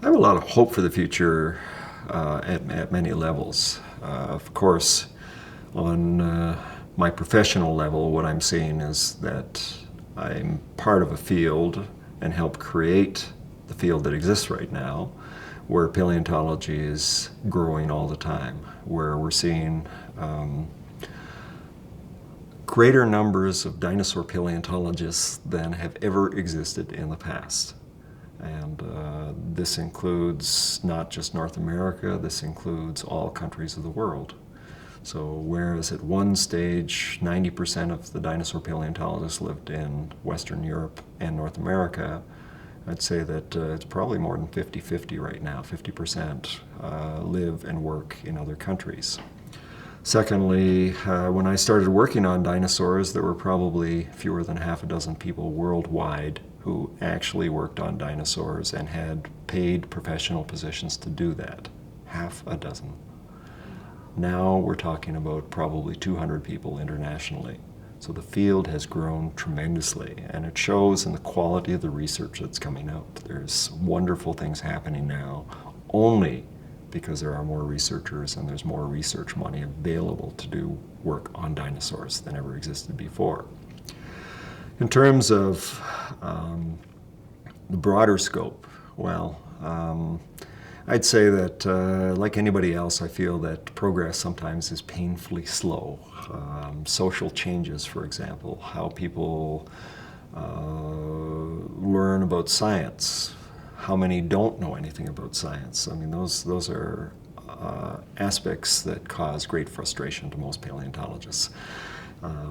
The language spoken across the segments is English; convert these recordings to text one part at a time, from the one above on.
I have a lot of hope for the future at many levels. Of course, on my professional level, what I'm seeing is that I'm part of a field and help create the field that exists right now, where paleontology is growing all the time, where we're seeing greater numbers of dinosaur paleontologists than have ever existed in the past. And this includes not just North America, this includes all countries of the world. So whereas at one stage 90% of the dinosaur paleontologists lived in Western Europe and North America, I'd say that it's probably more than 50-50 right now. 50% live and work in other countries. Secondly, when I started working on dinosaurs, there were probably fewer than half a dozen people worldwide who actually worked on dinosaurs and had paid professional positions to do that. Half a dozen. Now we're talking about probably 200 people internationally. So the field has grown tremendously, and it shows in the quality of the research that's coming out. There's wonderful things happening now, only because there are more researchers and there's more research money available to do work on dinosaurs than ever existed before. In terms of the broader scope, well, I'd say that, like anybody else, I feel that progress sometimes is painfully slow. Social changes, for example, how people learn about science, how many don't know anything about science. I mean, those are aspects that cause great frustration to most paleontologists.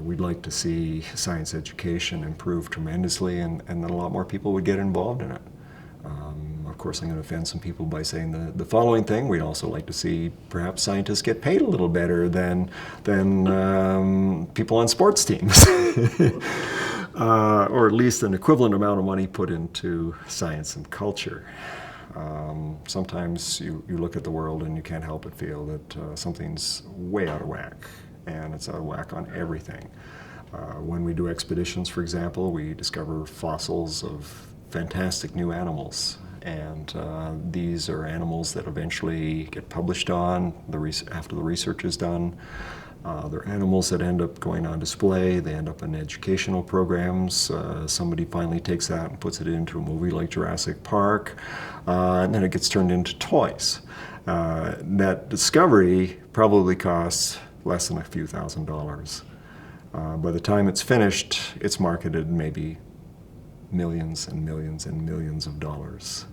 We'd like to see science education improve tremendously, and that a lot more people would get involved in it. Of course, I'm going to offend some people by saying the following thing. We'd also like to see perhaps scientists get paid a little better than people on sports teams. Or at least an equivalent amount of money put into science and culture. Sometimes you look at the world and you can't help but feel that something's way out of whack, and it's out of whack on everything. When we do expeditions, for example, we discover fossils of fantastic new animals, and these are animals that eventually get published on after the research is done. They're animals that end up going on display, they end up in educational programs. Somebody finally takes that and puts it into a movie like Jurassic Park, and then it gets turned into toys. That discovery probably costs less than a few $1,000s. By the time it's finished, it's marketed maybe millions and millions and millions of dollars.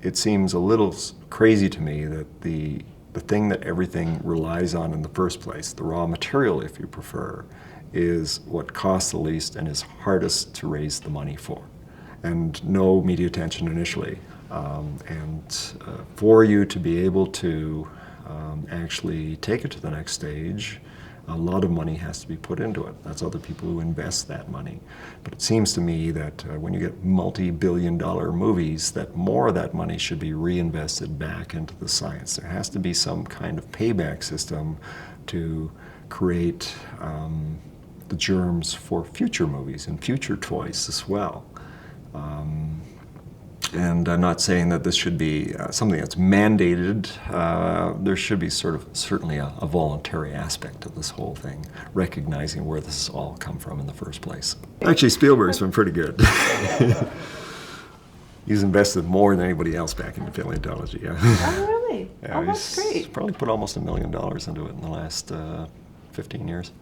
It seems a little crazy to me that the thing that everything relies on in the first place, the raw material if you prefer, is what costs the least and is hardest to raise the money for. And no media attention initially. For you to be able to actually take it to the next stage, a lot of money has to be put into it. That's other people who invest that money. But it seems to me that when you get multi-billion-dollar movies, that more of that money should be reinvested back into the science. There has to be some kind of payback system to create the germs for future movies and future toys as well. And I'm not saying that this should be something that's mandated. There should be certainly a voluntary aspect to this whole thing, recognizing where this has all come from in the first place. Actually, Spielberg's been pretty good. He's invested more than anybody else back into paleontology. Yeah. Oh, really? Yeah, Oh, that's great. He's probably put almost $1 million into it in the last 15 years.